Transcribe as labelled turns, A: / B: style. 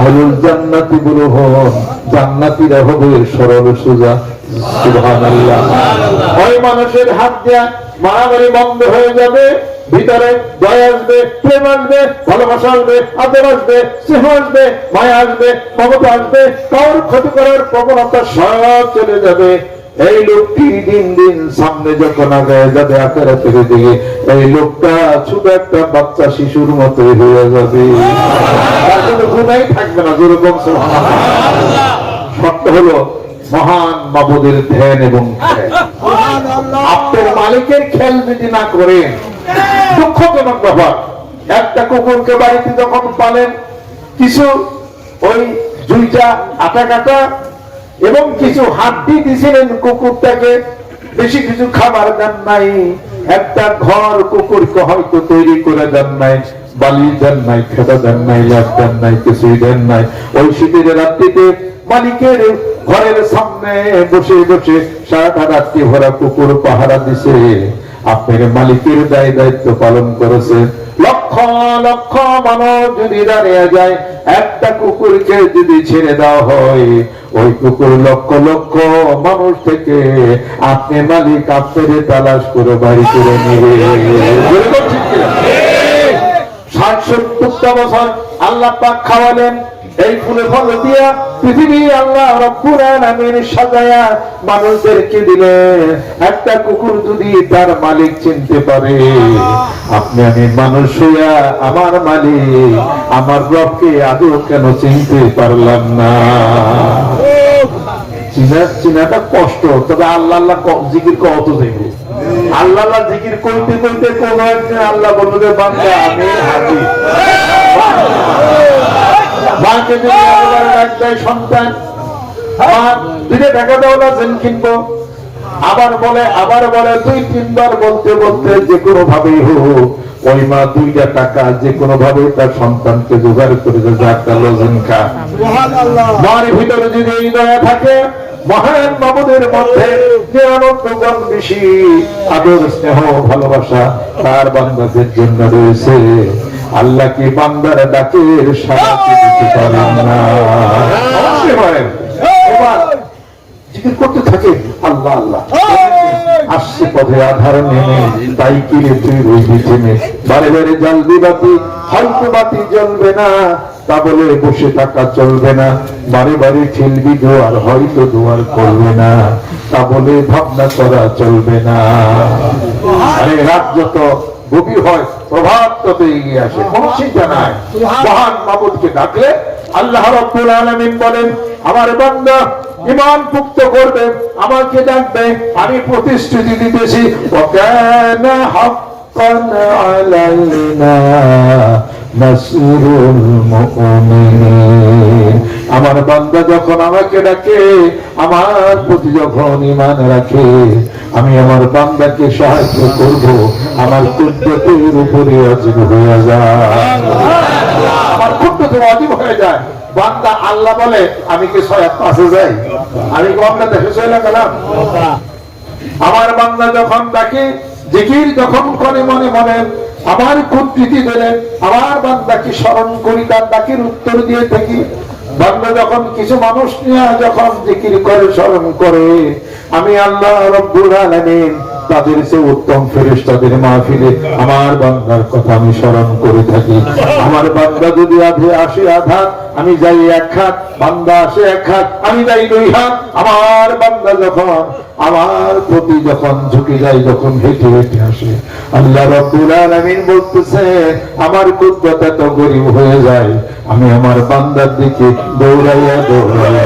A: আহলুল জান্নাতি বুরুহুন, জান্নাতীরা হবে সরল সোজা। সুবহানাল্লাহ। ওই মানুষের হাত দিয়া মারামারি বন্ধ হয়ে যাবে, ভিতরে দয়া আসবে, প্রেম আসবে, ভালোবাসা আসবে, আদর আসবে, স্নেহ আসবে, মায়া আসবে, মমতা আসবে, কারোর ক্ষতি করার প্রবণতা সব চলে যাবে। এই লোকটি দিন দিন সামনে যখন আগায় যাবে আখিরাতের দিকে, এই লোকটা ছোট একটা বাচ্চা শিশুর মতো হয়ে যাবে, তার কোনো গুনাহই থাকবে না। যেরকম সুবহানাল্লাহ। শর্ত হলো মহান মাবুদের ধ্যান এবং খেয়াল। আপনার মালিকের খেয়াল যদি না করেন, দুঃখজনক ব্যাপার। একটা কুকুরকে বাড়িতে যখন পালেন, কিছু ওই দুইটা আটা কাটা এবং কিছু হাড্ডি দিছিলেন কুকুরটাকে, বেশি কিছু খাবার দেন নাই, একটা ঘর কুকুরকে হয়তো তৈরি করে দেন নাই, বালি দেন নাই, খেতা দেন নাই, ল্যাপ দেন নাই, কিছুই দেন নাই। ওই শীতের রাত্রিতে মালিকের ঘরের সামনে বসে বসে সারাটা রাত্রি ভরা কুকুর পাহারা দিছে। আপনার মালিকের দায় দায়িত্ব পালন করেছে। লক্ষ লক্ষ মানুষ যদি দাঁড়িয়ে যায়, একটা কুকুরকে যদি ছেড়ে দেওয়া হয়, ওই কুকুর লক্ষ লক্ষ মানুষ থেকে আপনি মালিক আপনারে তালাশ করে বাড়ি করে নেবে। ৬০-৭০ বছর আল্লাহ পাক খাওয়ালেন এই ফুলে ফল দিয়া, পৃথিবী আল্লাহ রব্বুল আলামিন সাজায়া মানুষদেরকে দিলে। একটা কুকুর যদি তার মালিক চিনতে পারে, আপনি আমি মানুষ হইয়া আমার মালিক আমার রবকে আদৌ কেন চিনতে পারলাম না? চিনাটা কষ্ট, তবে আল্লাহ আল্লাহ জিকির কত দেখবে। আল্লাহ আল্লাহ জিকির করতে করতে কোন একদিন আল্লাহ বলবে, বান্দা আমি হাজির। মাকে যদি একবার ডাক দেয় সন্তান, মা দুইটা টাকা দাও না, জেন কিনবো, আবার বলে ২-৩ বার বলতে বলতে যে কোনো ভাবেই হোক ওই মা ২টা টাকা যে কোনো ভাবে তার সন্তানকে জোগাড় করে একটা লজেন খা। মার ভিতরে যদি এই দয়া থাকে, মহান মাবুদের মধ্যে যে আনন্দগণ বেশি, আদর স্নেহ ভালোবাসা তার বান্দাদের জন্য রয়েছে, আল্লাহ কি বান্দার ডাকের সাড়া দিতে পারেন না? অবশ্যই পারেন। জিকির করতে থাকে আল্লাহ আল্লাহ। আসছে পথে আধার নেমে, তাই কিনে তুই রইবি থেমে, বারে বারে জ্বালবি বাতি, হয়তো বাতি জ্বলবে না, তা বলে বসে থাকা চলবে না, বারে বারে ঠেলবি দোয়ার, হয়তো দোয়ার করবে না, তা বলে ভাবনা করা চলবে না। আরে রাত যত গভীর হয়, প্রভাত তত এগিয়ে আসে, কোন চিন্তা নাই। মহান মাবুদকে ডাকলে আল্লাহ রাব্বুল আলামিন বলেন, আমার বান্দা ঈমান মুক্ত করবে, আমাকে ডাকবে, আমি প্রতিশ্রুতি দিতেছি, ওয়াকানা হাক্কান আলাইনা নাসরুল মুমিনিন। আমার বান্দা যখন আমাকে ডাকে, আমার প্রতি যখন ঈমান রাখে, আমি আমার বান্দাকে সাহায্য করব, আমার কুদরতের উপরে ওয়াজিব হয়ে যায়, আমার কুদরতে ওয়াজিব হয়ে যায়। বান্দা আল্লাহ বলে, আমি কি ৬-৫ যাই? আমি বান্দা দেখে চলে গেলাম? আমার বান্দা যখন ডাকে, জিকির যখন করে মনে মনে, আমার কুদরতি দিলে আমার বান্দাকে স্মরণ করি, তার ডাকের উত্তর দিয়ে থাকি। বান্দা যখন কিছু মানুষ নিয়ে যখন জিকির করে স্মরণ করে, আমি আল্লাহ রাব্বুল আলামিন তাদের চেয়ে উত্তম ফেরেশতাদের মাহফিলে আমার বান্দার কথা আমি স্মরণ করে থাকি। আমার বান্দা যদি আসে আধা, আমি যাই ১ হাত, বান্দা আসে ১ হাত, আমি যাই ২ হাত। আমার বান্দা যখন আমার প্রতি যখন ঝুঁকে যায়, যখন হেঁটে হেঁটে আসে, আল্লাহ রাব্বুল আলামিন বলতেছে, আমার কুদরত এত গরীব হয়ে যায়, আমি আমার বান্দার দিকে দৌড়াইয়া দৌড়াইয়া